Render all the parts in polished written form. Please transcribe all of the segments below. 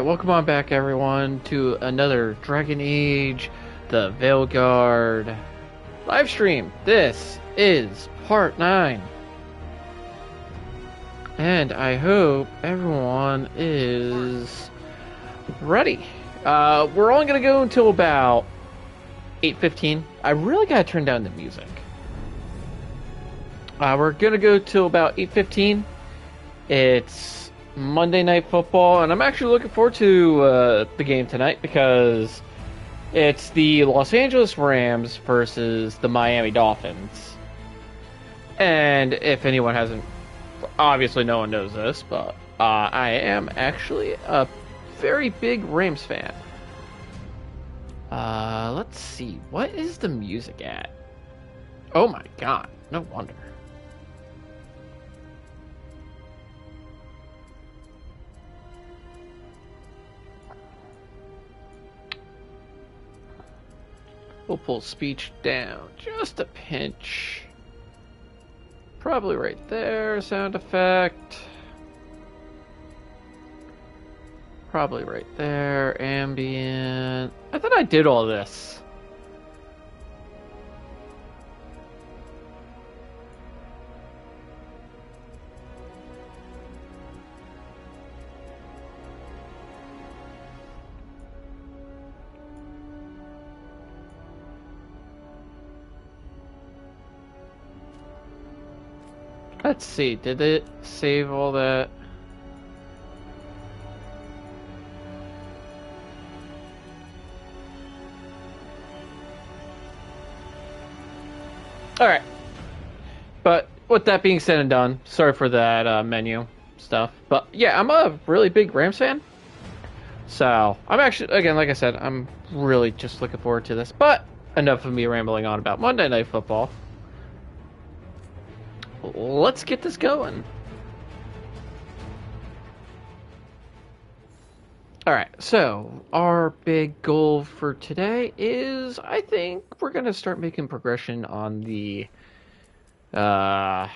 Welcome on back, everyone, to another Dragon Age, the Veilguard live stream. This is part 9, and I hope everyone is ready. We're only gonna go until about 8:15. I really gotta turn down the music. We're gonna go till about 8:15. It's Monday Night Football, and I'm actually looking forward to the game tonight because it's the Los Angeles Rams versus the Miami Dolphins. And if anyone hasn't, obviously no one knows this, but I am actually a very big Rams fan. Let's see, what is the music at? Oh my god, no wonder. We'll pull speech down just a pinch. Probably right there, sound effect. Probably right there, ambient. I thought I did all this. Let's see, did it save all that? Alright. But with that being said and done, sorry for that menu stuff. But yeah, I'm a really big Rams fan. So, I'm actually, again, like I said, I'm really just looking forward to this. But enough of me rambling on about Monday Night Football. Let's get this going. Alright, so our big goal for today is, I think we're going to start making progression on the oh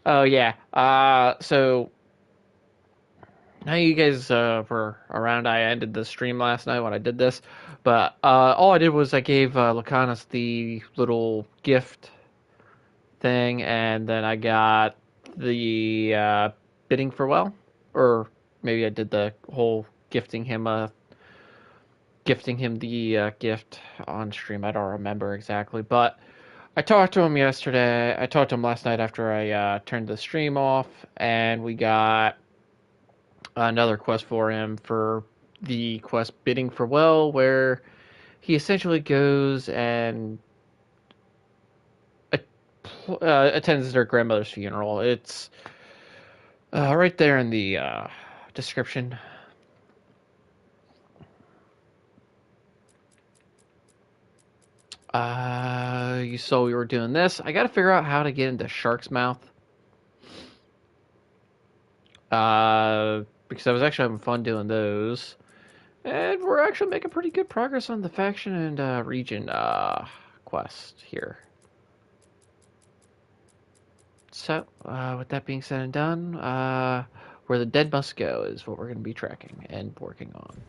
yeah, so now you guys were around. I ended the stream last night when I did this, but all I did was I gave Lacanus the little gift thing, and then I got the bidding farewell, or maybe I did the whole gifting him the gift on stream. I don't remember exactly, but I talked to him yesterday. I talked to him last night after I turned the stream off, and we got another quest for him for the quest bidding farewell, where he essentially goes and attends their grandmother's funeral. It's right there in the description. You saw we were doing this. I got to figure out how to get into Shark's Mouth. Because I was actually having fun doing those. And we're actually making pretty good progress on the faction and region quest here. So, with that being said and done, where the dead must go is what we're going to be tracking and working on.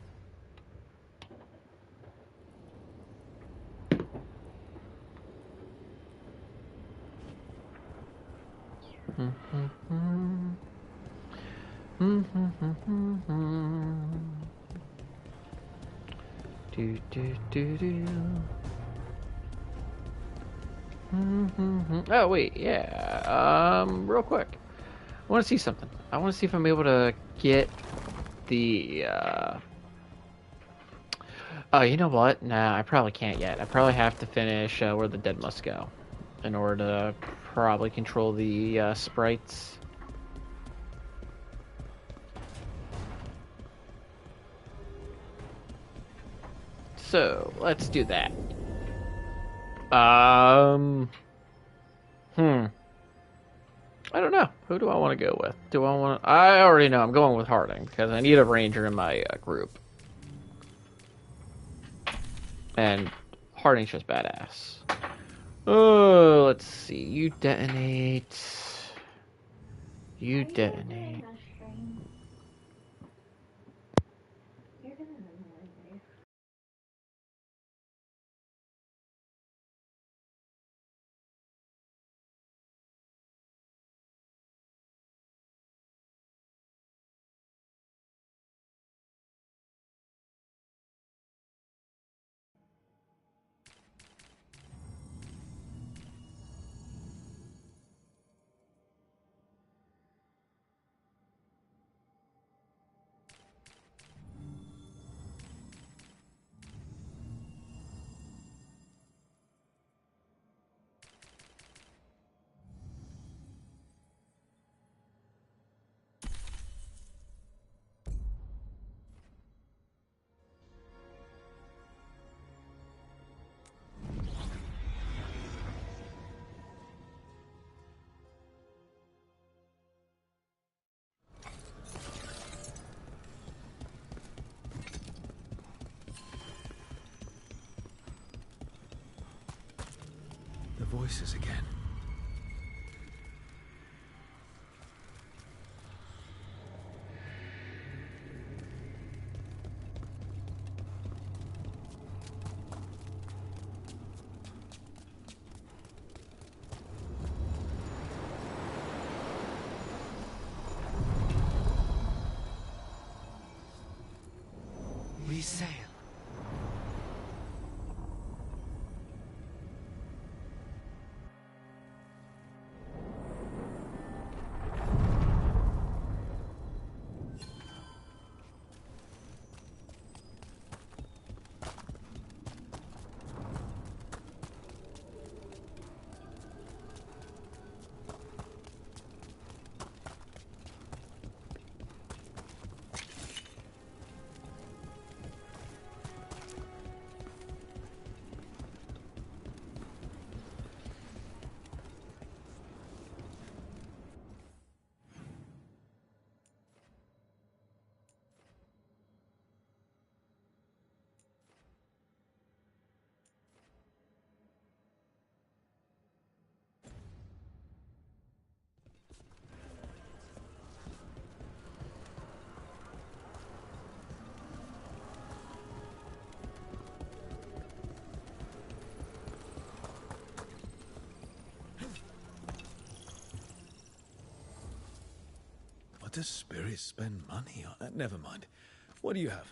Do, do, do, do. Oh, wait, yeah. Real quick. I want to see something. I want to see if I'm able to get the, Oh, you know what? Nah, I probably can't yet. I probably have to finish Where the Dead Must Go in order to probably control the sprites. So, let's do that. I don't know. Who do I want to go with? Do I want to... I already know I'm going with Harding because I need a ranger in my group. And Harding's just badass. Oh, let's see. You detonate. You detonate. voices again. We sail. What does spirits spend money on? Never mind. What do you have?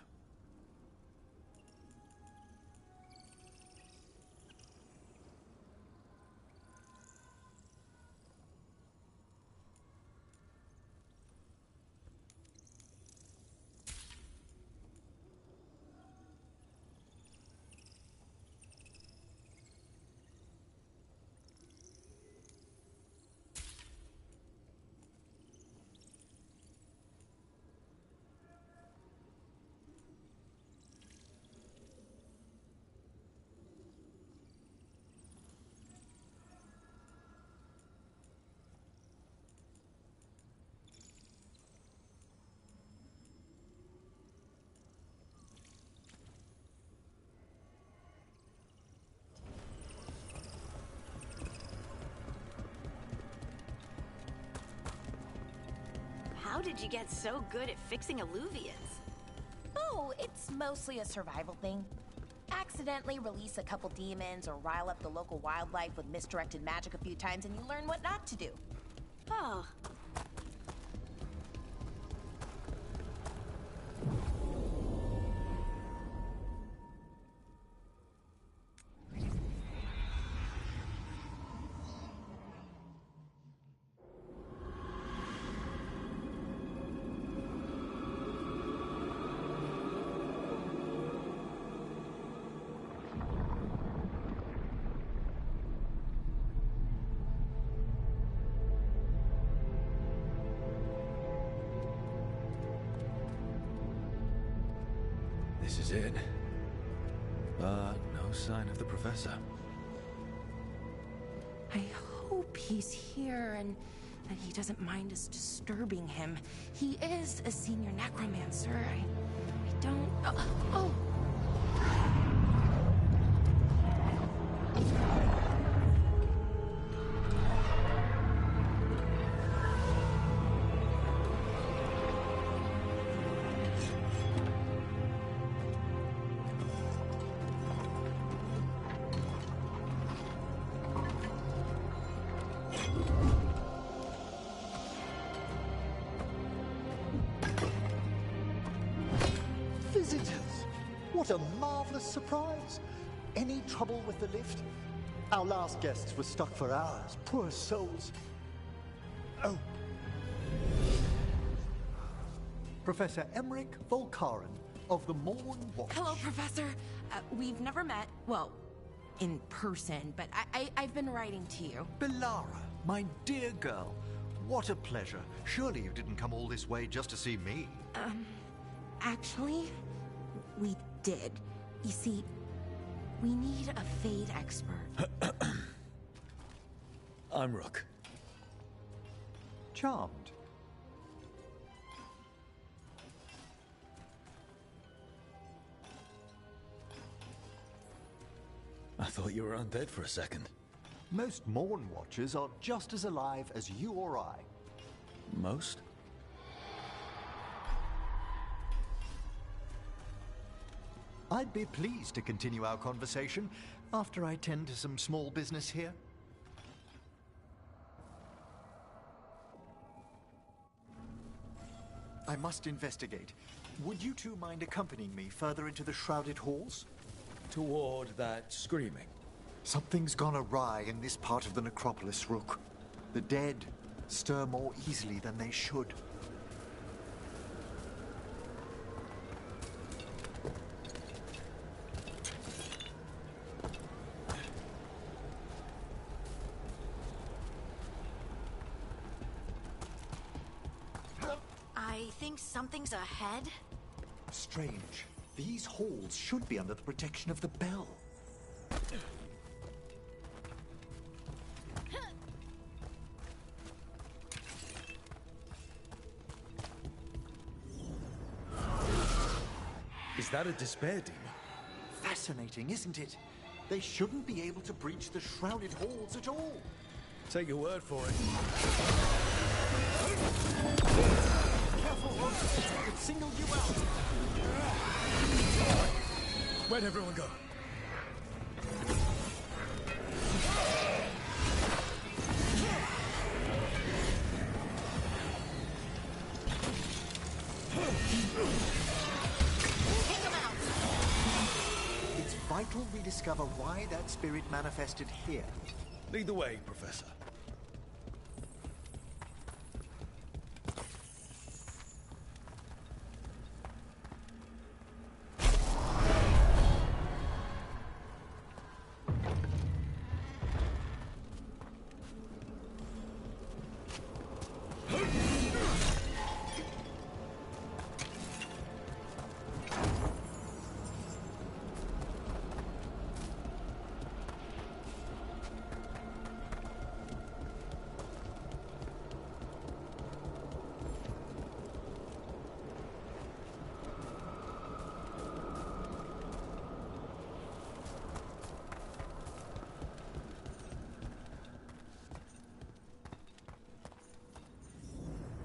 How did you get so good at fixing alluvians? Oh, it's mostly a survival thing. Accidentally release a couple demons or rile up the local wildlife with misdirected magic a few times and you learn what not to do. Oh. This is it. But no sign of the professor. I hope he's here and that he doesn't mind us disturbing him. He is a senior necromancer. I don't... Oh! Visitors! What a marvelous surprise! Any trouble with the lift? Our last guests were stuck for hours. Poor souls. Oh. Professor Emmerich Volkaren of the Morn Watch. Hello, Professor. We've never met, well, in person, but I've been writing to you. Belara, my dear girl, what a pleasure. Surely you didn't come all this way just to see me. Actually, we did. You see, we need a Fade expert. I'm Rook. Charmed. I thought you were undead for a second. Most Morn Watchers are just as alive as you or I. Most? I'd be pleased to continue our conversation after I tend to some small business here. I must investigate. Would you two mind accompanying me further into the shrouded halls? Toward that screaming. Something's gone awry in this part of the necropolis, Rook. The dead stir more easily than they should. I think something's ahead. Strange. These halls should be under the protection of the bell. Is that a despair demon? Fascinating, isn't it? They shouldn't be able to breach the shrouded halls at all. Take your word for it. Careful, Rook. It could single you out. Where'd everyone go? Take him out! It's vital we discover why that spirit manifested here. Lead the way, Professor.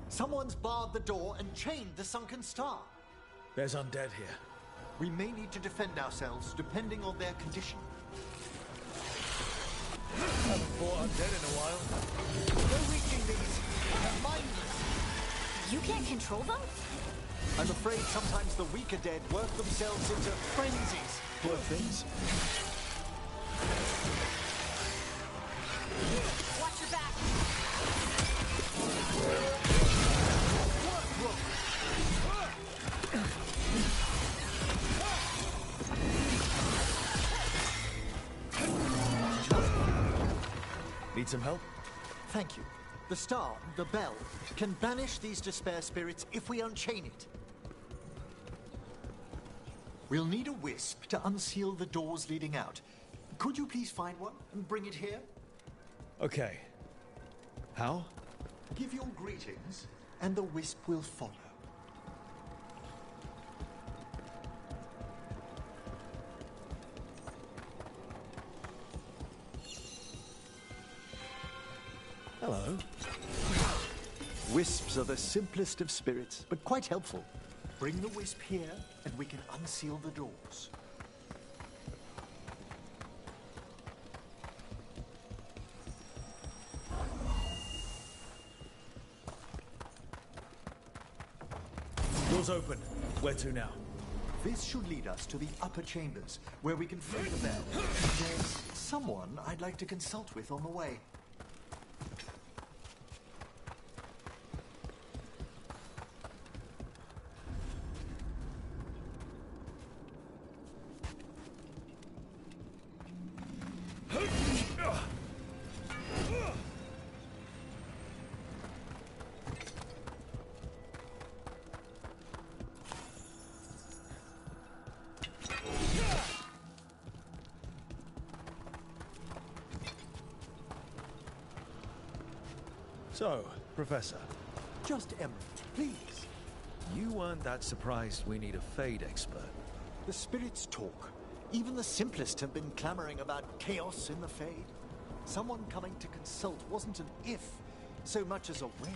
Someone's barred the door and chained the sunken star. There's undead here. We may need to defend ourselves depending on their condition. Haven't fought undead in a while. No reaching these. They're mindless. You can't control them? I'm afraid sometimes the weaker dead work themselves into frenzies. Poor things. Watch your back! Need some help? Thank you. The star, the bell, can banish these despair spirits if we unchain it. We'll need a wisp to unseal the doors leading out. Could you please find one and bring it here? Okay. How? Give your greetings, and the wisp will follow. Hello. Wisps are the simplest of spirits, but quite helpful. Bring the wisp here, and we can unseal the doors. Doors open. Where to now? This should lead us to the upper chambers, where we can free the bell. There's someone I'd like to consult with on the way. So, Professor, Just Emerald, please. you weren't that surprised we need a Fade expert. The spirits talk. Even the simplest have been clamoring about chaos in the Fade. Someone coming to consult wasn't an if, so much as a when.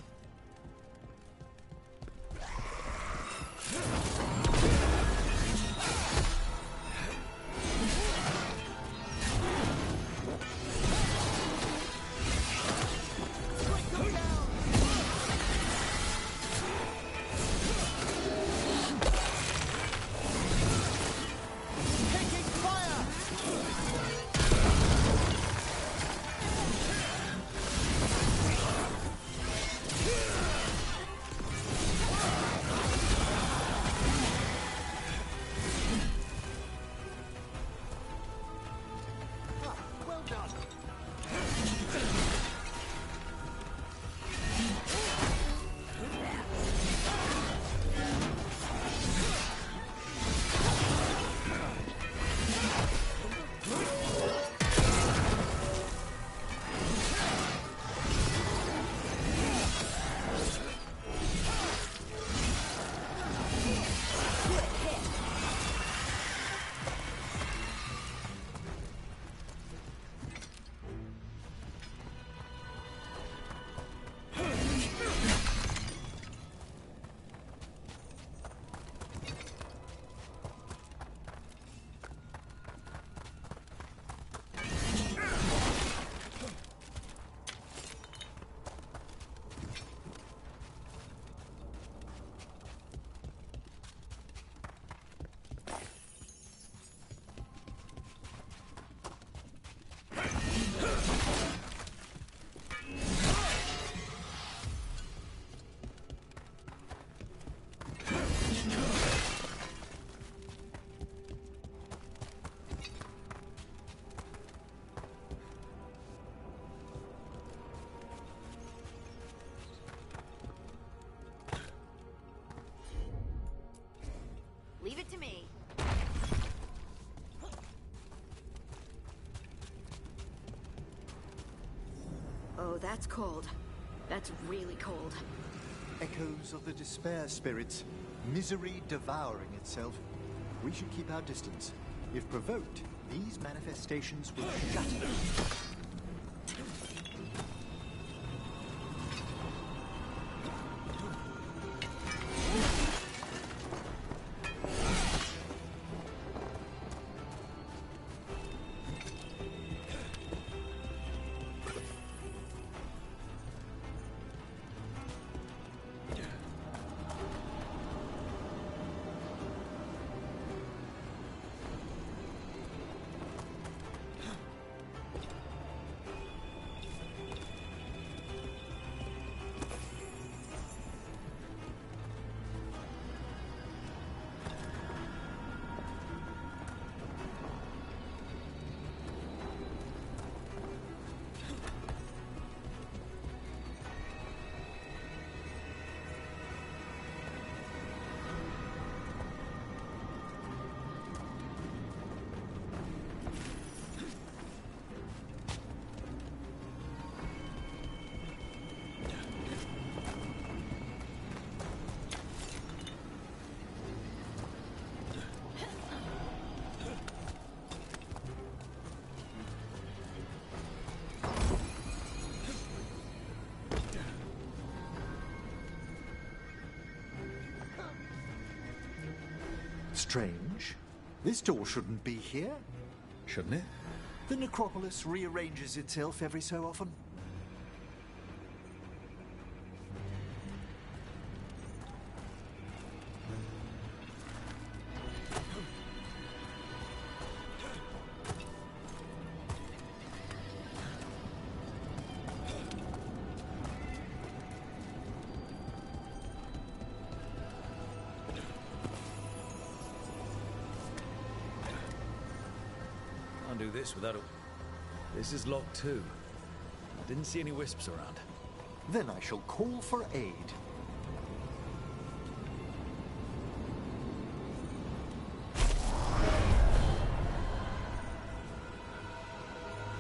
Leave it to me. Oh, that's cold. That's really cold. Echoes of the despair spirits, misery devouring itself. We should keep our distance. If provoked, these manifestations will shatter. Strange. This door shouldn't be here. Shouldn't it? The necropolis rearranges itself every so often. Can't do this without a... This is locked too. I didn't see any wisps around. Then I shall call for aid.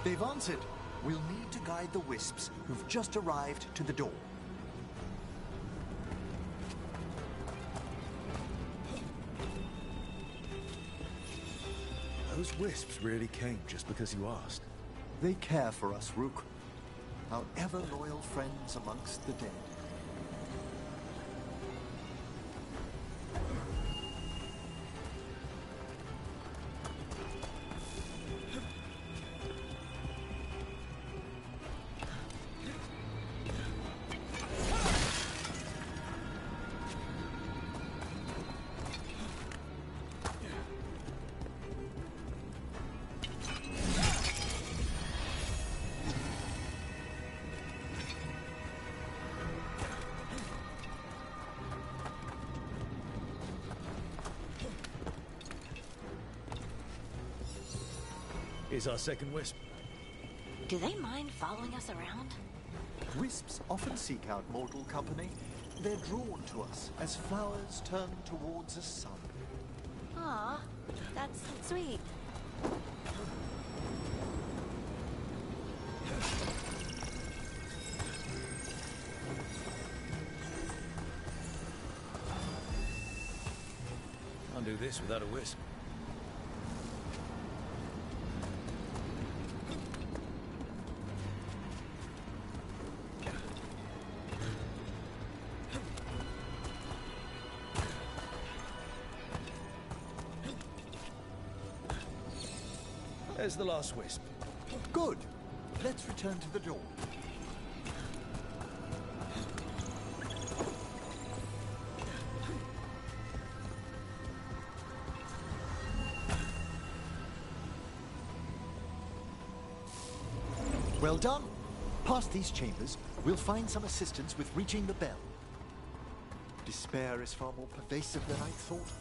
They've answered. We'll need to guide the wisps who've just arrived to the door. Those wisps really came just because you asked. They care for us, Rook. Our ever-loyal friends amongst the dead. Here's our second wisp. Do they mind following us around? Wisps often seek out mortal company. They're drawn to us as flowers turn towards a sun. Aw, that's sweet. Can't do this without a wisp. There's the last wisp. Good. Let's return to the door. Well done. Past these chambers, we'll find some assistance with reaching the bell. Despair is far more pervasive than I thought.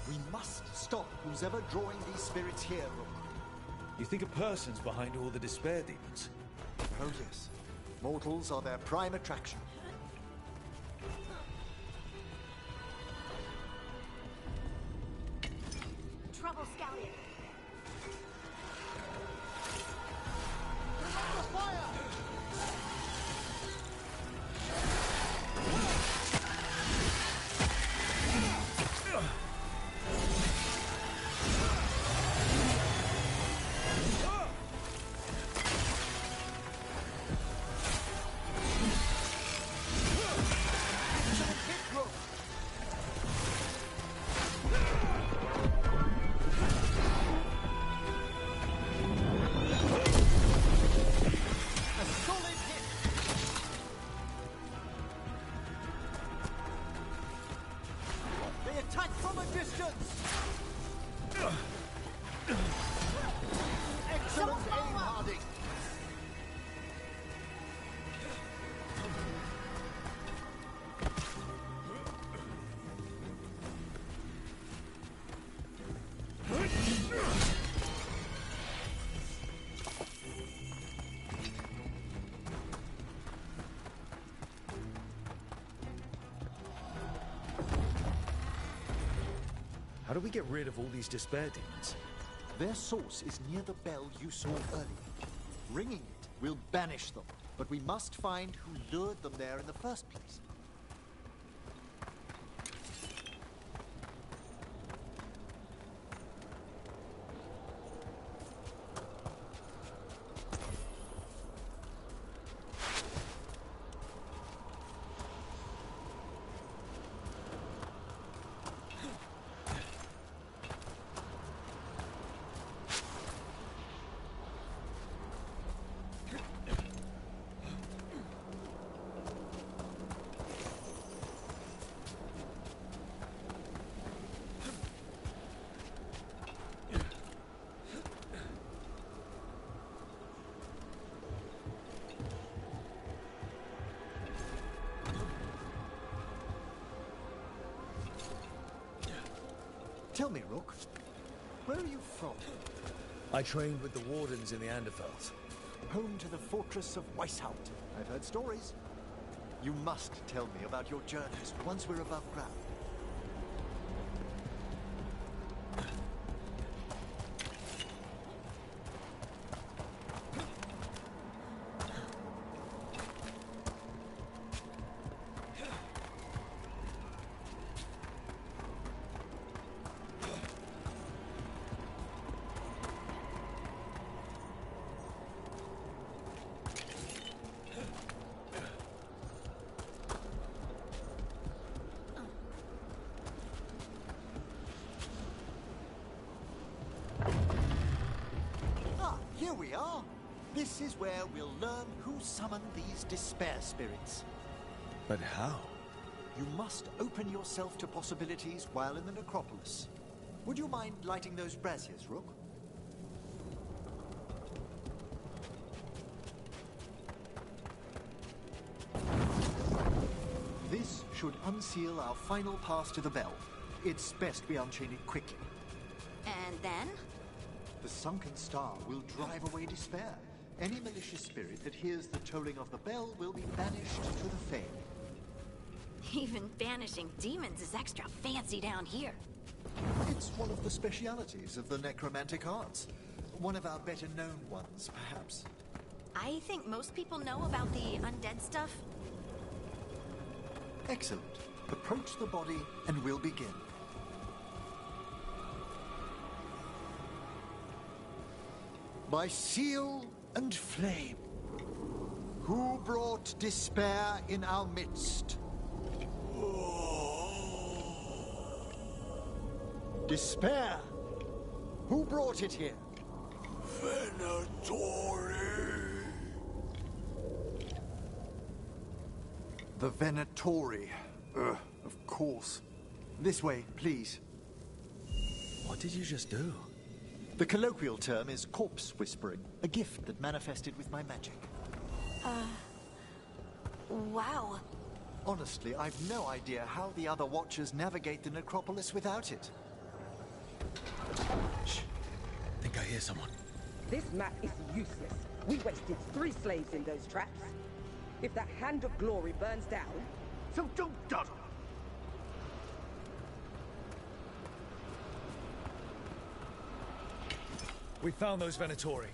We must stop who's ever drawing these spirits here, Rook. You think a person's behind all the despair demons? Oh yes. Mortals are their prime attraction. Trouble scouting. Attack from a distance! Excellent aim, Harding! How do we get rid of all these despair demons? Their source is near the bell you saw earlier. Ringing it will banish them, but we must find who lured them there in the first place. Tell me, Rook, where are you from? I trained with the wardens in the Anderfels. Home to the fortress of Weishaupt. I've heard stories. You must tell me about your journeys once we're above ground. This is where we'll learn who summoned these despair spirits. But how? You must open yourself to possibilities while in the necropolis. Would you mind lighting those braziers, Rook? This should unseal our final pass to the bell. It's best we unchain it quickly. And then? The sunken star will drive away despair. Any malicious spirit that hears the tolling of the bell will be banished to the Fae. Even banishing demons is extra fancy down here. It's one of the specialities of the necromantic arts. One of our better known ones, perhaps. I think most people know about the undead stuff. Excellent. Approach the body and we'll begin. By seal and flame, who brought despair in our midst? Despair! Who brought it here? Venatori! The Venatori. Of course. This way, please. What did you just do? The colloquial term is corpse whispering, a gift that manifested with my magic. Wow. Honestly, I've no idea how the other Watchers navigate the necropolis without it. Shh. Think I hear someone. This map is useless. We wasted 3 slaves in those traps. If that Hand of Glory burns down, so don't dawdle. We found those Venatori.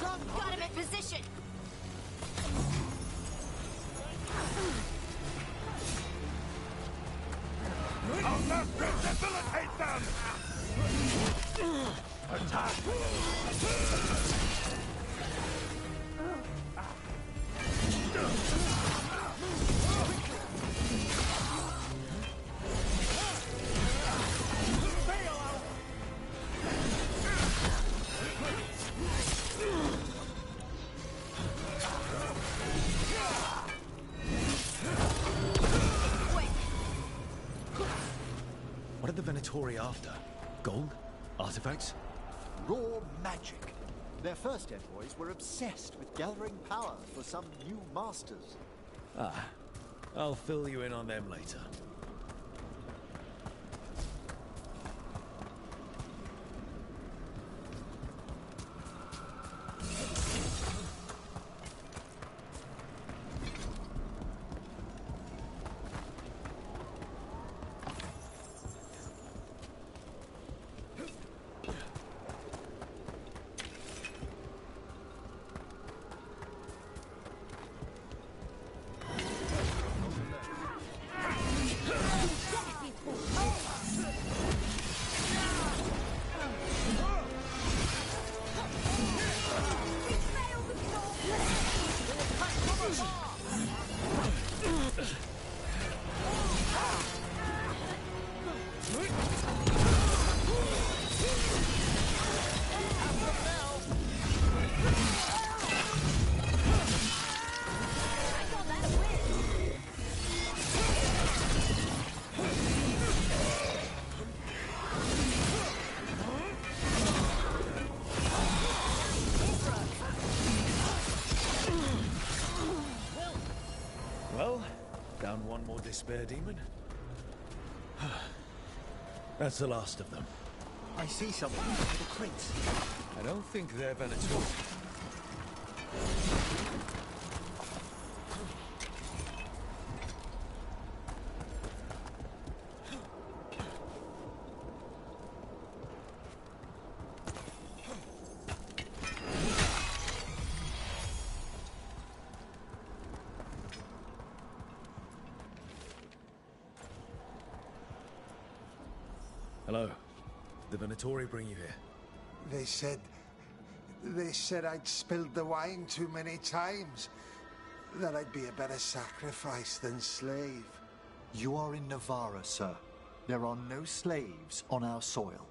Got him in position. I'll not rehabilitate them! Attack! What are the Venatori after? Gold? Artifacts? Raw magic. Their first envoys were obsessed with gathering power for some new masters. Ah, I'll fill you in on them later. Well, down one more despair demon. That's the last of them. I see something in the crates. I don't think they're Venator. Hello. The Venatori bring you here? They said I'd spilled the wine too many times. That I'd be a better sacrifice than slave. You are in Navarra, sir. There are no slaves on our soil.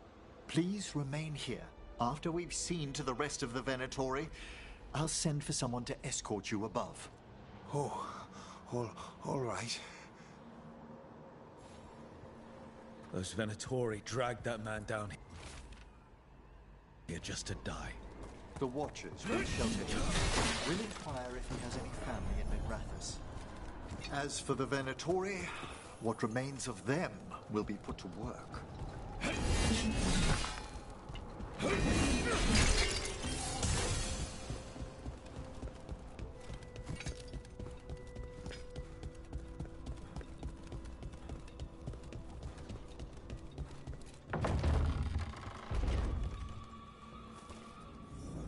Please remain here. After we've seen to the rest of the Venatori, I'll send for someone to escort you above. Oh, all right. Those Venatori dragged that man down here just to die. The Watchers will shelter him. We'll inquire if he has any family in Minrathous. As for the Venatori, what remains of them will be put to work.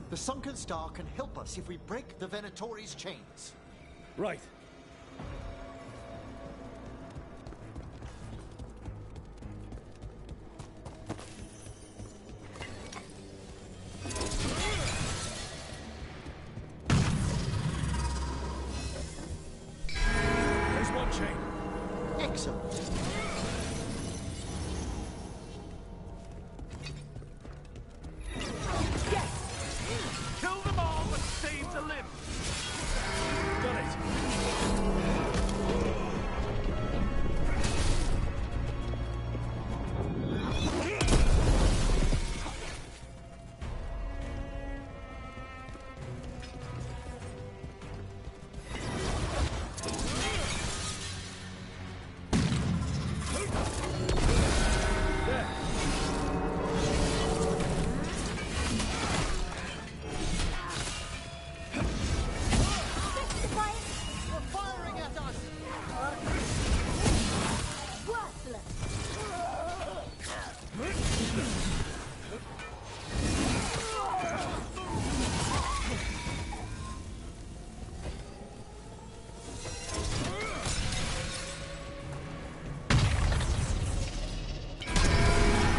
The Sunken Star can help us if we break the Venatori's chains. Right. There's one chain. Excellent. Kill them all and save the limb! Got it!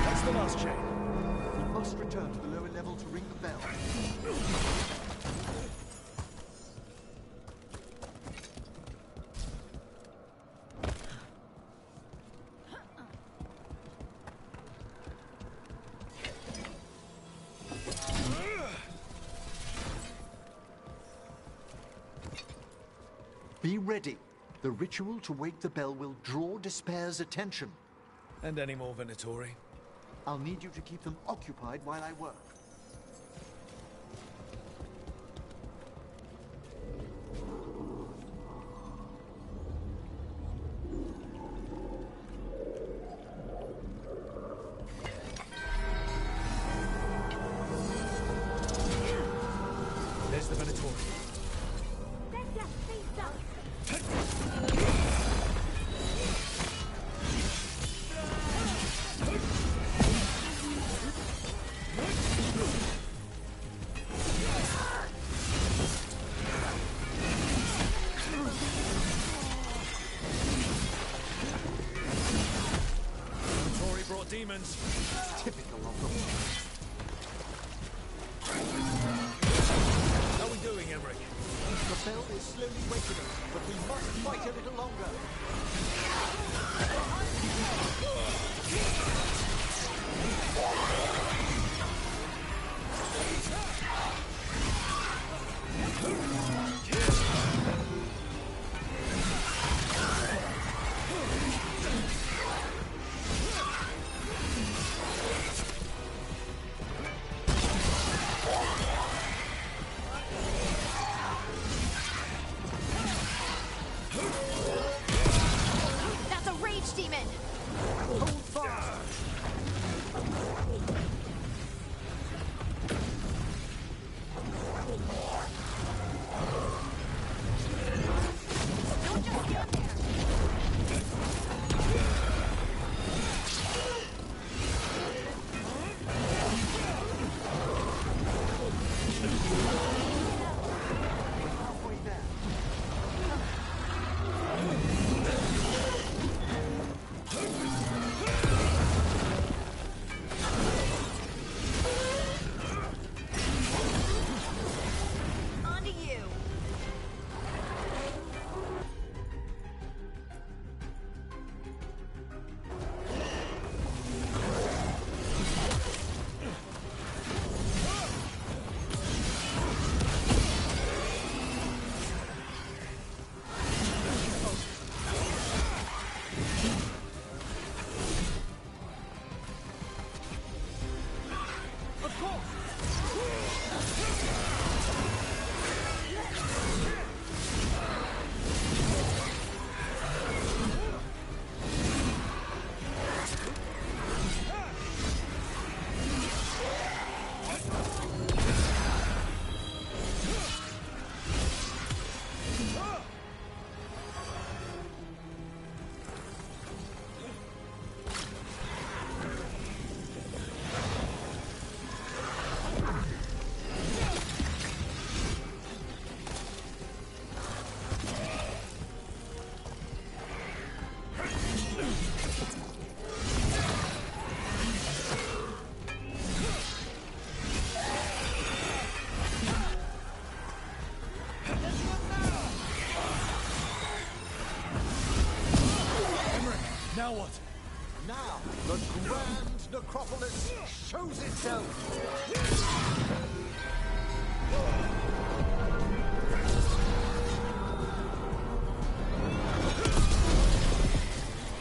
That's the last chain. We must return to the lower level to ring the bell. Be ready. The ritual to wake the bell will draw Despair's attention. And any more Venatori? I'll need you to keep them occupied while I work. There's the Venatori. Venatori brought demons. Typical of them. How are we doing, Emmerich? The bell is slowly waking us, but we must fight a little longer. Now what? Now, the grand necropolis shows itself!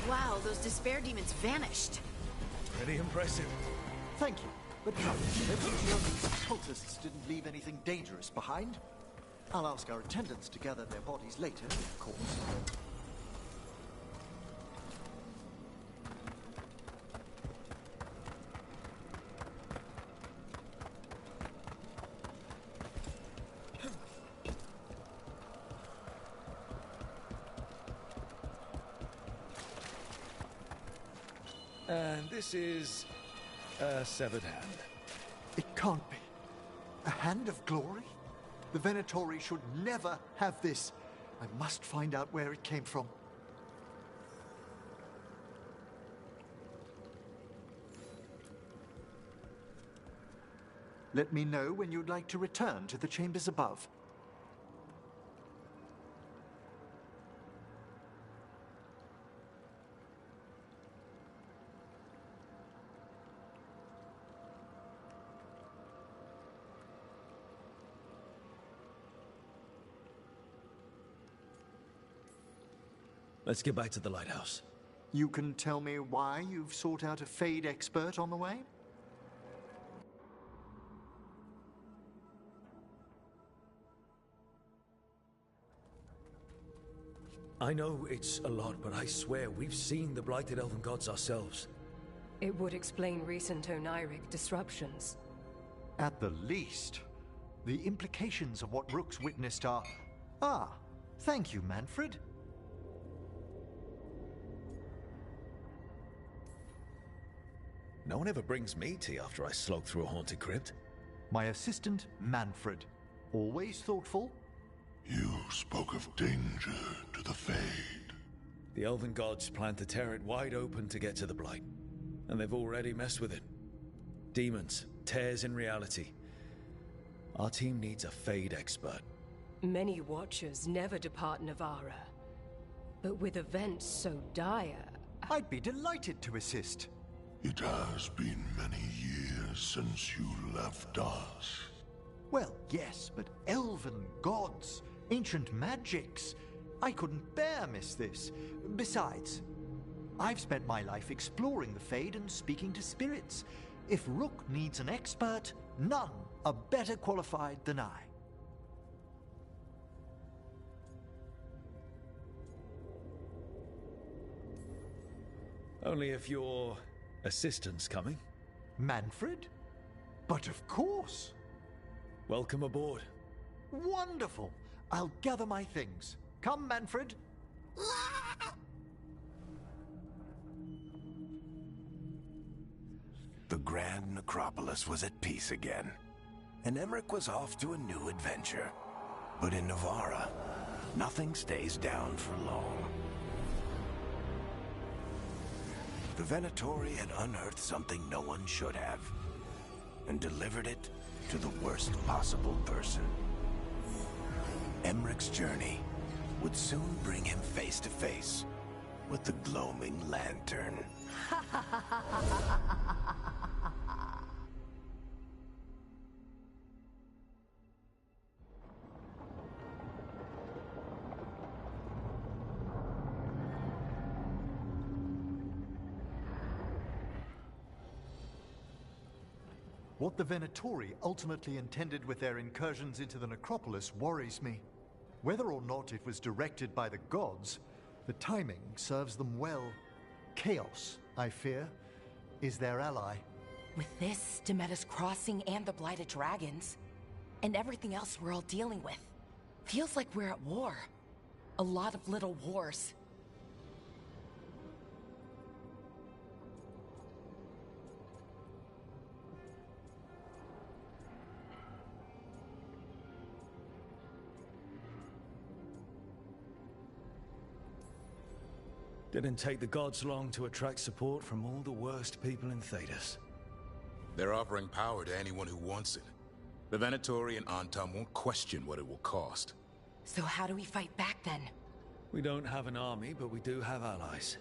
Wow, those despair demons vanished. Pretty impressive. Thank you. But come, let's ensure these cultists didn't leave anything dangerous behind. I'll ask our attendants to gather their bodies later, of course. And this is a severed hand. It can't be. A hand of glory? The Venatori should never have this. I must find out where it came from. Let me know when you'd like to return to the chambers above. Let's get back to the lighthouse. You can tell me why you've sought out a Fade expert on the way? I know it's a lot, but I swear we've seen the blighted elven gods ourselves. It would explain recent oniric disruptions. At the least. The implications of what Rook's witnessed are... Ah, thank you, Manfred. No one ever brings me tea after I slog through a haunted crypt. My assistant, Manfred. Always thoughtful. You spoke of danger to the Fade. The elven gods plan to tear it wide open to get to the blight. And they've already messed with it. Demons, tears in reality. Our team needs a Fade expert. Many Watchers never depart Navarra. But with events so dire... I'd be delighted to assist. It has been many years since you left us. Well, yes, but elven gods, ancient magics. I couldn't bear miss this. Besides, I've spent my life exploring the Fade and speaking to spirits. If Rook needs an expert, none are better qualified than I. Only if your assistant's coming. Manfred? But of course. Welcome aboard. Wonderful. I'll gather my things. Come, Manfred. The Grand Necropolis was at peace again, and Emmerich was off to a new adventure. But in Navarra, nothing stays down for long. The Venatori had unearthed something no one should have, and delivered it to the worst possible person. Emmerich's journey would soon bring him face to face with the gloaming lantern. What the Venatori ultimately intended with their incursions into the necropolis worries me. Whether or not it was directed by the gods, the timing serves them well. Chaos, I fear, is their ally. With this, Demeter's Crossing and the Blighted Dragons, and everything else we're all dealing with, feels like we're at war. A lot of little wars. Didn't take the gods long to attract support from all the worst people in Thedas. They're offering power to anyone who wants it. The Venatori and Antam won't question what it will cost. So how do we fight back then? We don't have an army, but we do have allies.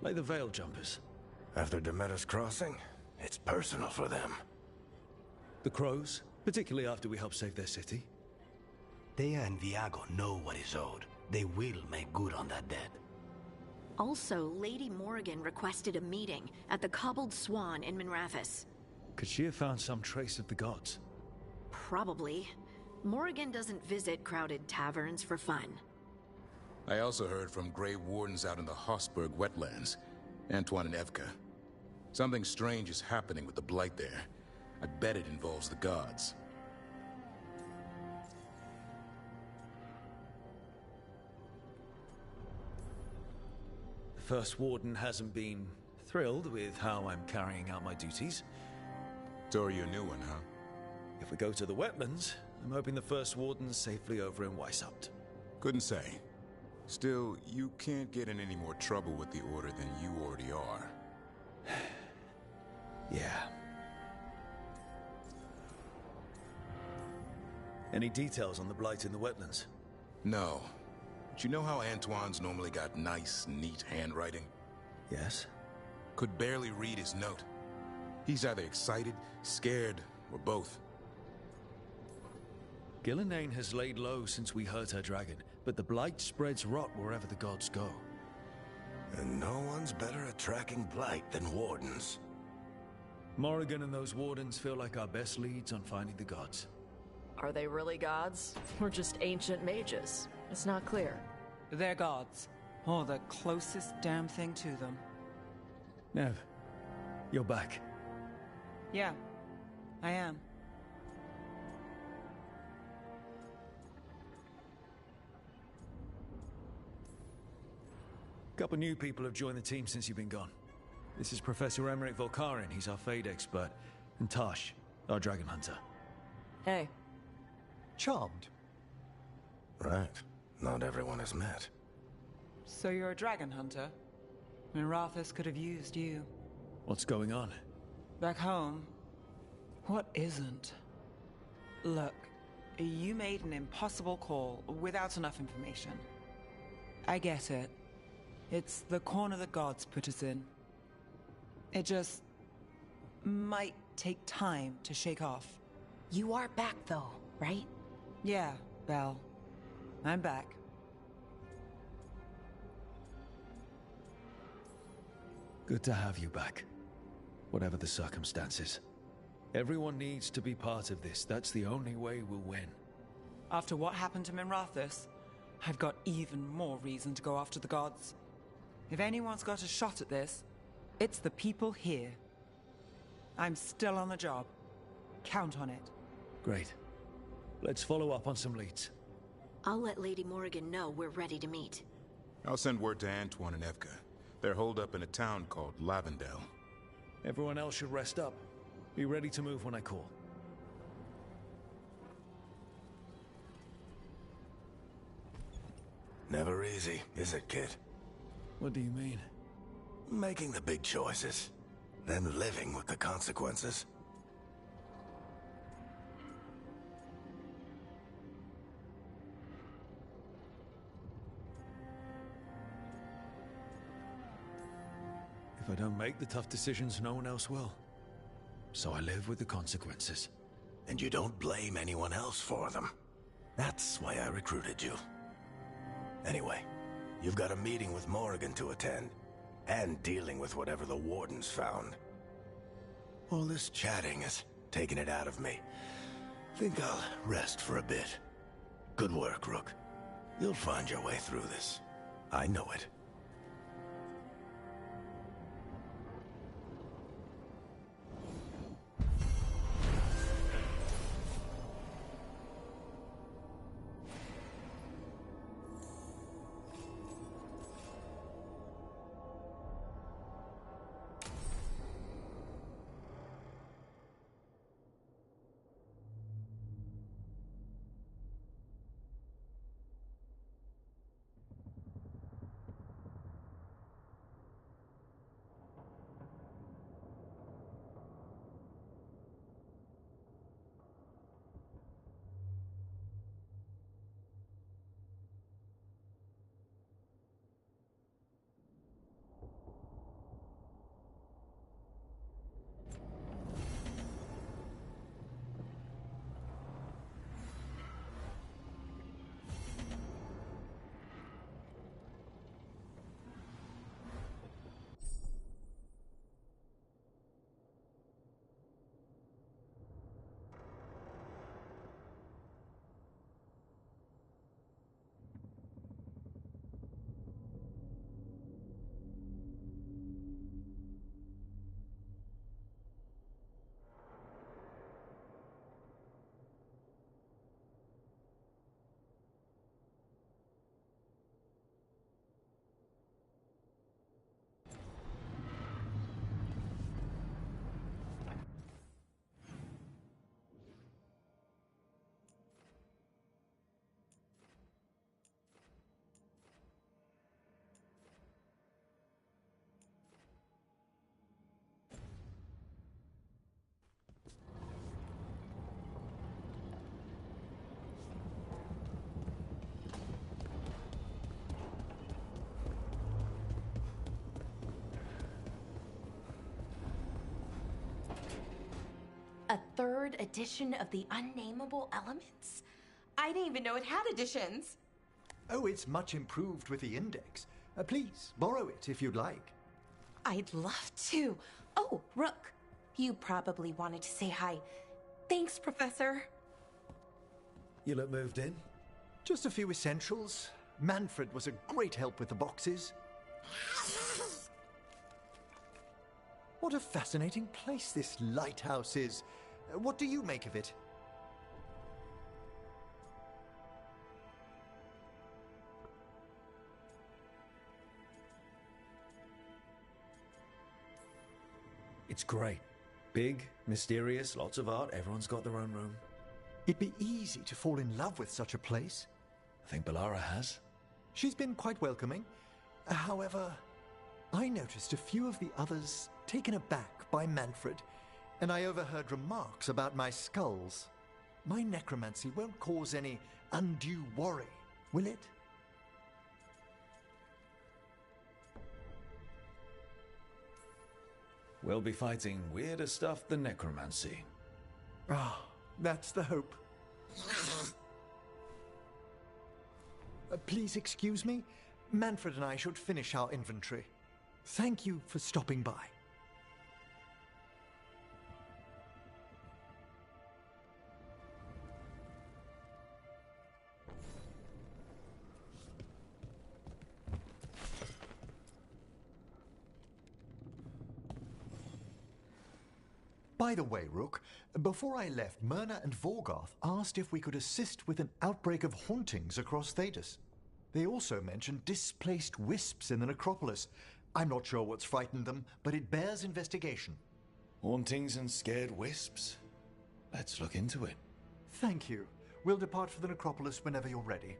Like the Veil Jumpers. After Demeter's crossing, it's personal for them. The Crows, particularly after we helped save their city. Thea and Viago know what is owed. They will make good on that debt. Also, Lady Morrigan requested a meeting at the Cobbled Swan in Minrathous. Could she have found some trace of the gods? Probably. Morrigan doesn't visit crowded taverns for fun. I also heard from Grey Wardens out in the Hossberg wetlands, Antoine and Evka. Something strange is happening with the Blight there. I bet it involves the gods. The First Warden hasn't been thrilled with how I'm carrying out my duties. So you're a new one, huh? If we go to the wetlands, I'm hoping the First Warden's safely over in Weishaupt. Couldn't say. Still, you can't get in any more trouble with the Order than you already are. Yeah. Any details on the Blight in the wetlands? No. But you know how Antoine's normally got nice, neat handwriting? Yes. Could barely read his note. He's either excited, scared, or both. Gillenane has laid low since we hurt her dragon, but the Blight spreads rot wherever the gods go. And no one's better at tracking Blight than Wardens. Morrigan and those Wardens feel like our best leads on finding the gods. Are they really gods? Or just ancient mages? It's not clear. They're gods. Or the closest damn thing to them. Nev, you're back. Yeah, I am. A couple new people have joined the team since you've been gone. This is Professor Emmerich Volkarin, he's our Fade expert, and Tosh, our Dragon Hunter. Hey. Charmed. Right. Not everyone has met. So you're a dragon hunter? Minrathous could have used you. What's going on? Back home, what isn't? Look, you made an impossible call without enough information. I get it. It's the corner the gods put us in. It just might take time to shake off. You are back though, right? Yeah, Belle. I'm back. Good to have you back. Whatever the circumstances. Everyone needs to be part of this. That's the only way we'll win. After what happened to Minrathous, I've got even more reason to go after the gods. If anyone's got a shot at this, it's the people here. I'm still on the job. Count on it. Great. Let's follow up on some leads. I'll let Lady Morrigan know we're ready to meet. I'll send word to Antoine and Evka. They're holed up in a town called Lavendale. Everyone else should rest up. Be ready to move when I call. Never easy, is it, kid? What do you mean? Making the big choices, then living with the consequences. If I don't make the tough decisions, no one else will. So I live with the consequences. And you don't blame anyone else for them. That's why I recruited you. Anyway, you've got a meeting with Morrigan to attend, and dealing with whatever the Wardens found. All this chatting is taking it out of me. Think I'll rest for a bit. Good work, Rook. You'll find your way through this. I know it. third edition of the Unnameable Elements? I didn't even know it had editions. Oh, it's much improved with the index. Please, borrow it if you'd like. I'd love to. Oh, Rook, you probably wanted to say hi. Thanks, Professor. You look moved in. Just a few essentials. Manfred was a great help with the boxes. What a fascinating place this lighthouse is. What do you make of it? It's great. Big, mysterious, lots of art. Everyone's got their own room. It'd be easy to fall in love with such a place. I think Bellara has. She's been quite welcoming. However, I noticed a few of the others taken aback by Manfred, and I overheard remarks about my skulls. My necromancy won't cause any undue worry, will it? We'll be fighting weirder stuff than necromancy. Ah, that's the hope. Please excuse me. Manfred and I should finish our inventory. Thank you for stopping by. By the way, Rook, before I left, Myrna and Veilguard asked if we could assist with an outbreak of hauntings across Thedas. They also mentioned displaced wisps in the necropolis. I'm not sure what's frightened them, but it bears investigation. Hauntings and scared wisps? Let's look into it. Thank you. We'll depart for the necropolis whenever you're ready.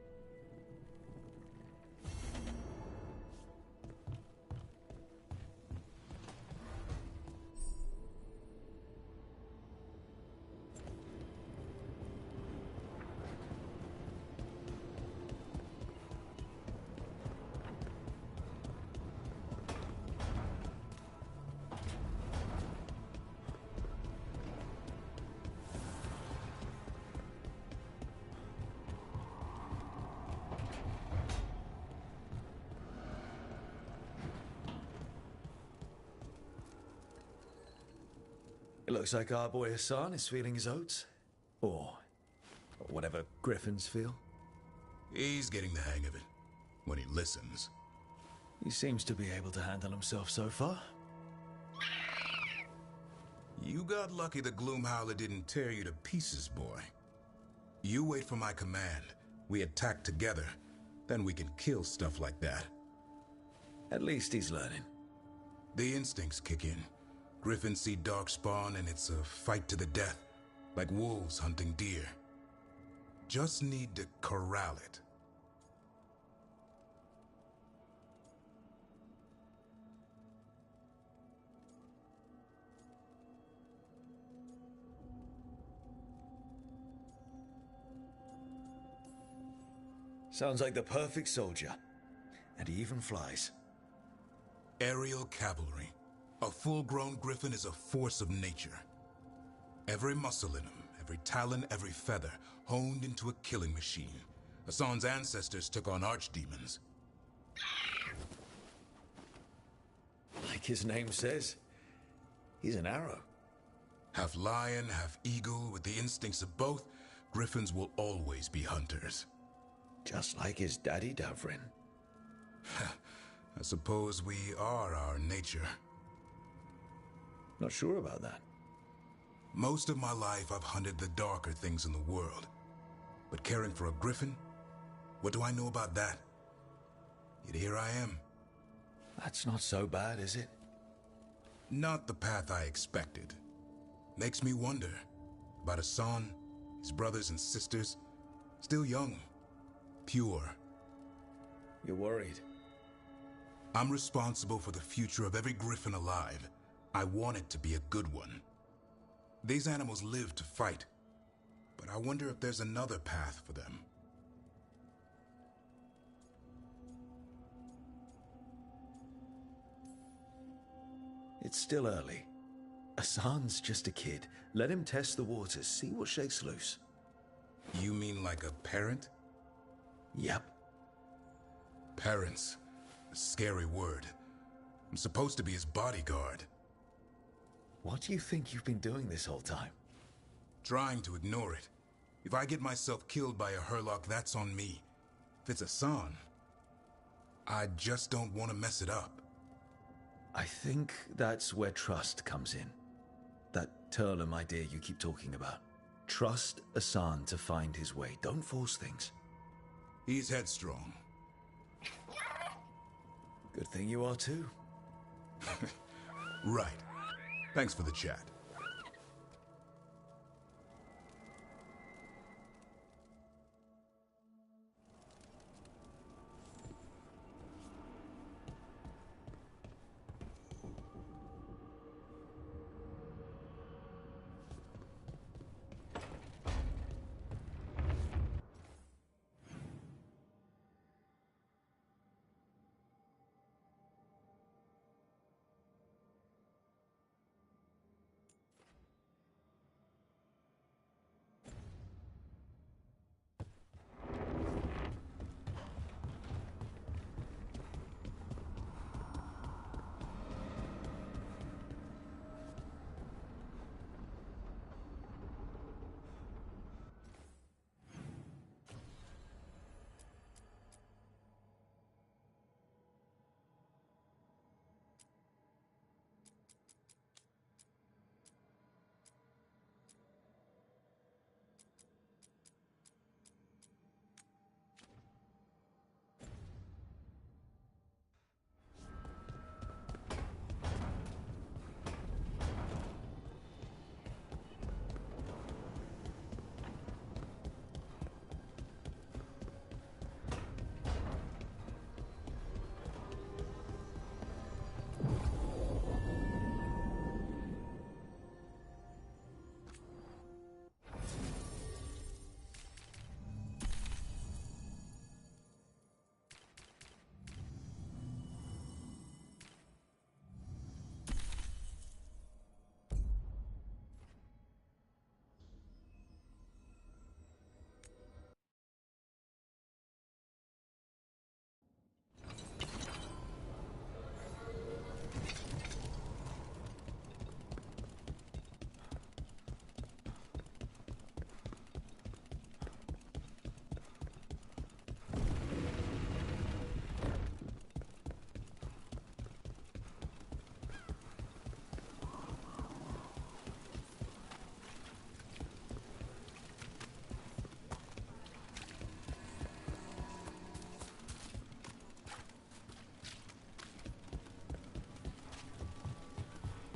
It looks like our boy Hassan is feeling his oats. Or whatever griffins feel. He's getting the hang of it. When he listens. He seems to be able to handle himself so far. You got lucky the Gloomhowler didn't tear you to pieces, boy. You wait for my command. We attack together. Then we can kill stuff like that. At least he's learning. The instincts kick in. Griffins see darkspawn and it's a fight to the death. Like wolves hunting deer. Just need to corral it. Sounds like the perfect soldier. And he even flies. Aerial cavalry. A full-grown griffin is a force of nature. Every muscle in him, every talon, every feather, honed into a killing machine. Hassan's ancestors took on archdemons. Like his name says, he's an arrow. Half lion, half eagle, with the instincts of both, griffins will always be hunters. Just like his daddy Davrin. I suppose we are our nature. Not sure about that. Most of my life I've hunted the darker things in the world. But caring for a griffin? What do I know about that? Yet here I am. That's not so bad, is it? Not the path I expected. Makes me wonder about Hassan, his brothers and sisters, still young, pure. You're worried? I'm responsible for the future of every griffin alive. I want it to be a good one. These animals live to fight, but I wonder if there's another path for them. It's still early, Hassan's just a kid. Let him test the waters, see what shakes loose. You mean like a parent? Yep. Parents. A scary word. I'm supposed to be his bodyguard. What do you think you've been doing this whole time? Trying to ignore it. If I get myself killed by a Herlock, that's on me. If it's Hassan, I just don't want to mess it up. I think that's where trust comes in. That Turlum idea you keep talking about. Trust Hassan to find his way. Don't force things. He's headstrong. Good thing you are too. Right. Thanks for the chat.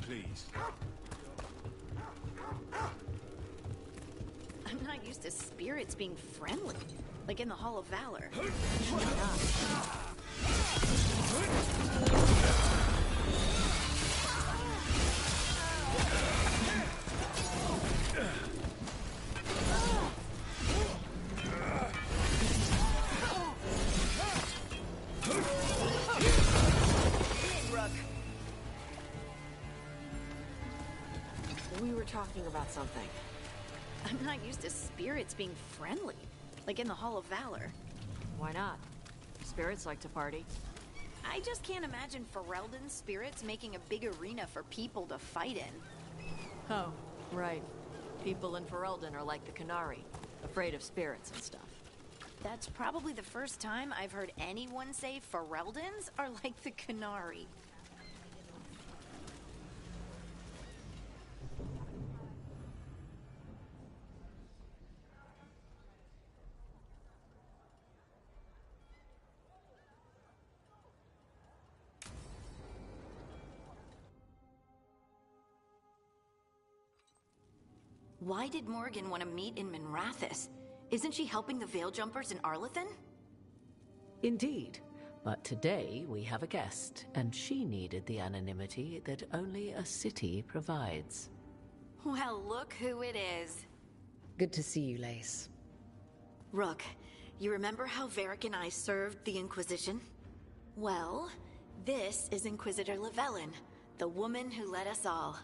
Please. I'm not used to spirits being friendly, like in the Hall of Valor. We were talking about something. I'm not used to spirits being friendly, like in the Hall of Valor. Why not? Spirits like to party. I just can't imagine Ferelden's spirits making a big arena for people to fight in. Oh, right. People in Ferelden are like the Canary, afraid of spirits and stuff. That's probably the first time I've heard anyone say Fereldens are like the Canary. Why did Morgan want to meet in Minrathous? Isn't she helping the Veil Jumpers in Arlathan? Indeed. But today we have a guest, and she needed the anonymity that only a city provides. Well, look who it is. Good to see you, Lace. Rook, you remember how Varric and I served the Inquisition? Well, this is Inquisitor Llewellyn, the woman who led us all.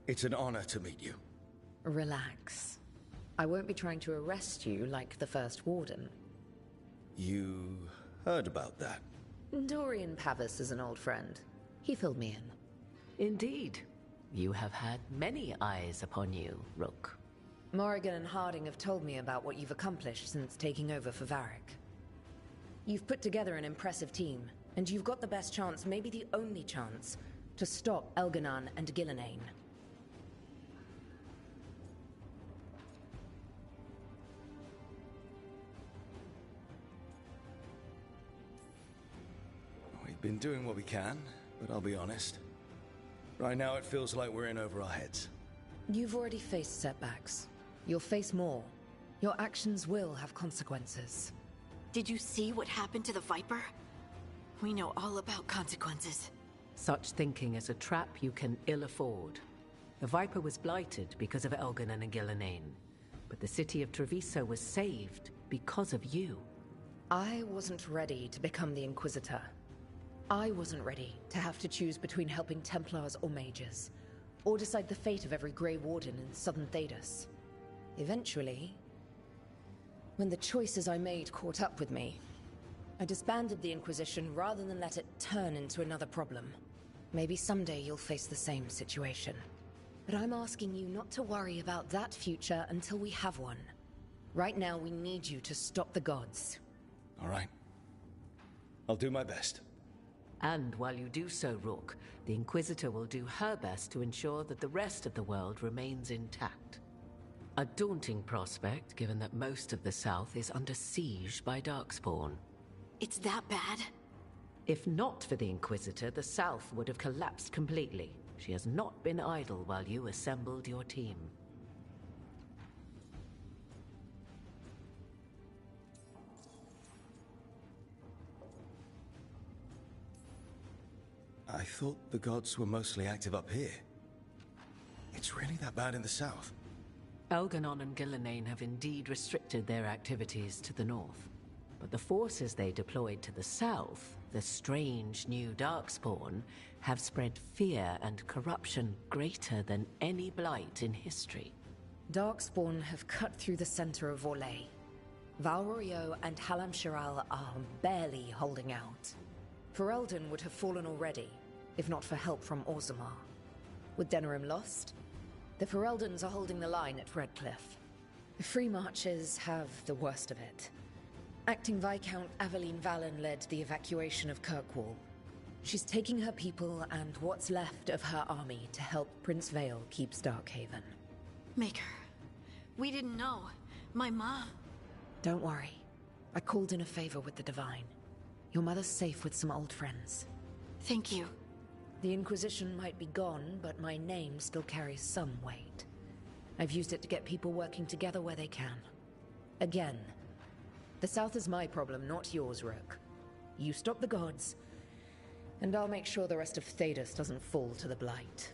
It's an honor to meet you. Relax. I won't be trying to arrest you like the first warden. You heard about that? Dorian Pavis is an old friend. He filled me in. Indeed. You have had many eyes upon you, Rook. Morrigan and Harding have told me about what you've accomplished since taking over for Varric. You've put together an impressive team, and you've got the best chance, maybe the only chance, to stop Elganon and Gillenane. We've been doing what we can, but I'll be honest. Right now it feels like we're in over our heads. You've already faced setbacks. You'll face more. Your actions will have consequences. Did you see what happened to the Viper? We know all about consequences. Such thinking is a trap you can ill afford. The Viper was blighted because of Elganon and Gillenane, but the city of Treviso was saved because of you. I wasn't ready to become the Inquisitor. I wasn't ready to have to choose between helping Templars or mages, or decide the fate of every Grey Warden in southern Thedas. Eventually, when the choices I made caught up with me, I disbanded the Inquisition rather than let it turn into another problem. Maybe someday you'll face the same situation. But I'm asking you not to worry about that future until we have one. Right now, we need you to stop the gods. All right. I'll do my best. And while you do so, Rook, the Inquisitor will do her best to ensure that the rest of the world remains intact. A daunting prospect, given that most of the South is under siege by Darkspawn. It's that bad? If not for the Inquisitor, the South would have collapsed completely. She has not been idle while you assembled your team. I thought the gods were mostly active up here. It's really that bad in the south? Elganon and Gillenane have indeed restricted their activities to the north. But the forces they deployed to the south, the strange new Darkspawn, have spread fear and corruption greater than any blight in history. Darkspawn have cut through the center of Orlais. Valrorio and Halam Shiral are barely holding out. Ferelden would have fallen already, if not for help from Orzammar. With Denerim lost, the Fereldans are holding the line at Redcliffe. The Free Marchers have the worst of it. Acting Viscount Aveline Valen led the evacuation of Kirkwall. She's taking her people and what's left of her army to help Prince Vale keep Starkhaven. Maker, we didn't know. My mom... Don't worry. I called in a favor with the Divine. Your mother's safe with some old friends. Thank you. The Inquisition might be gone, but my name still carries some weight. I've used it to get people working together where they can. Again, the South is my problem, not yours, Rook. You stop the gods, and I'll make sure the rest of Thedas doesn't fall to the Blight.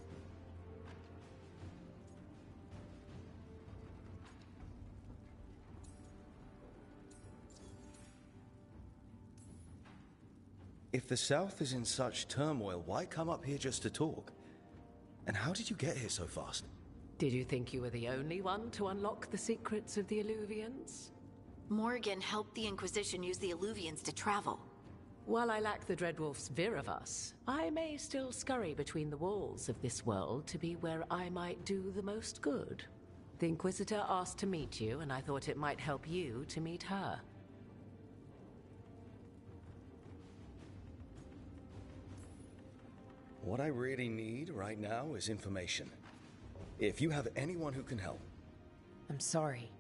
If the South is in such turmoil, why come up here just to talk? And how did you get here so fast? Did you think you were the only one to unlock the secrets of the Illuvians? Morrigan helped the Inquisition use the Illuvians to travel. While I lack the Dreadwolf's Viravus, I may still scurry between the walls of this world to be where I might do the most good. The Inquisitor asked to meet you, and I thought it might help you to meet her. What I really need right now is information. If you have anyone who can help. I'm sorry.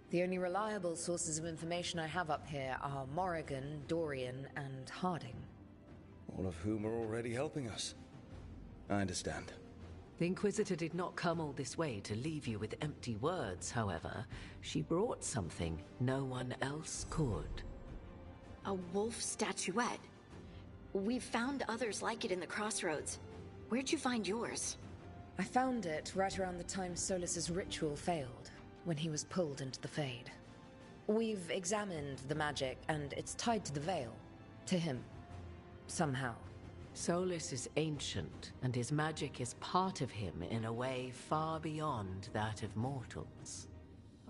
The only reliable sources of information I have up here are Morrigan, Dorian, and Harding. All of whom are already helping us. I understand. The Inquisitor did not come all this way to leave you with empty words, however. She brought something no one else could. A wolf statuette. We've found others like it in the crossroads. Where'd you find yours? I found it right around the time Solus's ritual failed, when he was pulled into the Fade. We've examined the magic, and it's tied to the Veil. To him. Somehow. Solus is ancient, and his magic is part of him in a way far beyond that of mortals.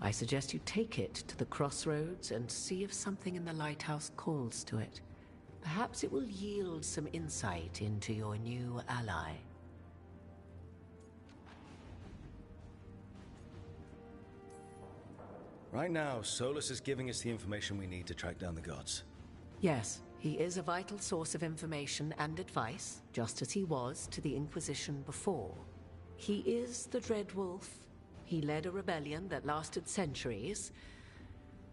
I suggest you take it to the crossroads and see if something in the lighthouse calls to it. Perhaps it will yield some insight into your new ally. Right now, Solus is giving us the information we need to track down the gods. Yes, he is a vital source of information and advice, just as he was to the Inquisition before. He is the Dread Wolf. He led a rebellion that lasted centuries.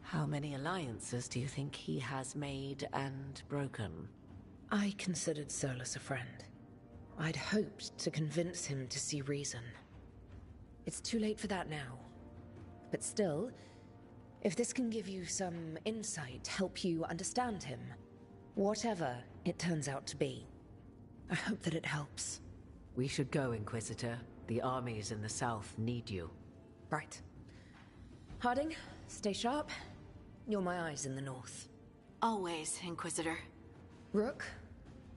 How many alliances do you think he has made and broken? I considered Solus a friend. I'd hoped to convince him to see reason. It's too late for that now. But still, if this can give you some insight, help you understand him, whatever it turns out to be, I hope that it helps. We should go, Inquisitor. The armies in the south need you. Right. Harding, stay sharp. You're my eyes in the north. Always, Inquisitor. Rook,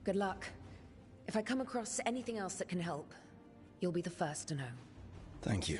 good luck. If I come across anything else that can help, you'll be the first to know. Thank you.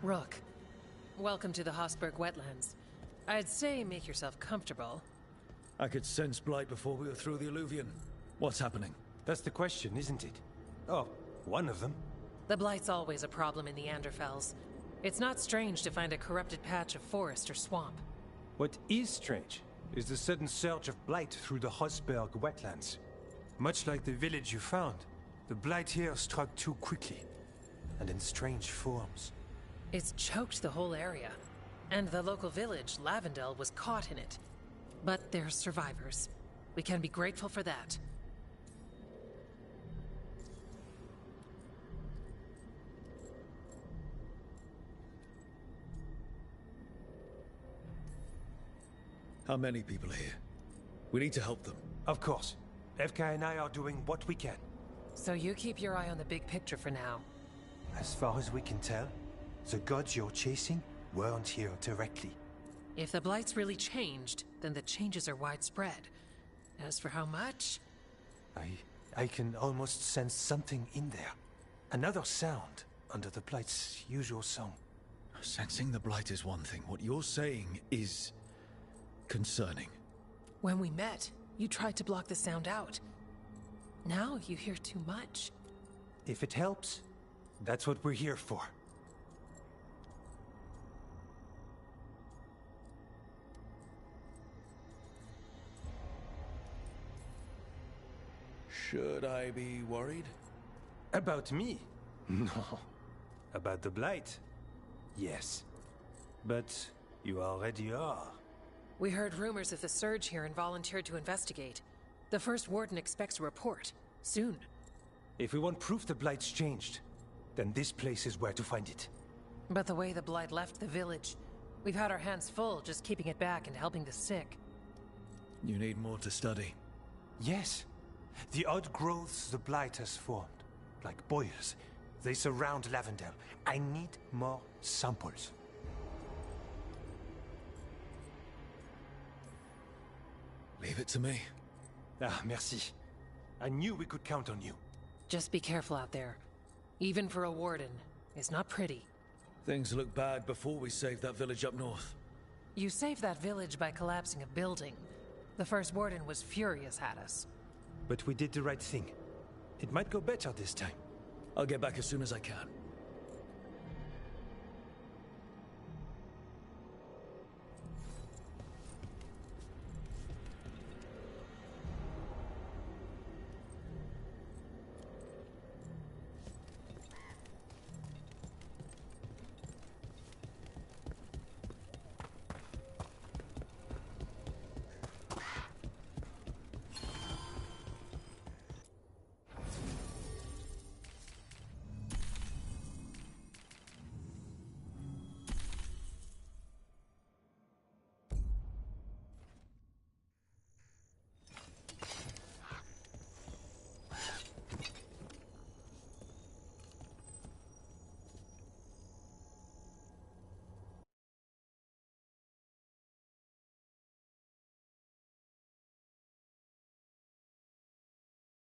Rook, welcome to the Hossberg wetlands. I'd say make yourself comfortable. I could sense blight before we were through the Alluvion. What's happening? That's the question, isn't it? Oh, one of them. The blight's always a problem in the Anderfels. It's not strange to find a corrupted patch of forest or swamp. What is strange is the sudden surge of blight through the Hossberg wetlands. Much like the village you found, the blight here struck too quickly, and in strange forms. It's choked the whole area, and the local village, Lavendel, was caught in it. But they're survivors. We can be grateful for that. How many people are here? We need to help them. Of course. FK and I are doing what we can. So you keep your eye on the big picture for now. As far as we can tell, the gods you're chasing weren't here directly. If the blight's really changed, then the changes are widespread. As for how much... I can almost sense something in there. Another sound under the blight's usual song. Sensing the blight is one thing. What you're saying is... concerning. When we met, you tried to block the sound out. Now you hear too much. If it helps, that's what we're here for. Should I be worried? About me? No. About the blight? Yes. But you already are. We heard rumors of the surge here and volunteered to investigate. The First Warden expects a report. Soon. If we want proof the blight's changed, then this place is where to find it. But the way the Blight left the village, we've had our hands full just keeping it back and helping the sick. You need more to study. Yes. The odd growths the Blight has formed, like boils, they surround Lavendel. I need more samples. Leave it to me. Ah, merci. I knew we could count on you. Just be careful out there. Even for a warden, it's not pretty. Things looked bad before we saved that village up north. You saved that village by collapsing a building. The first warden was furious at us. But we did the right thing. It might go better this time. I'll get back as soon as I can.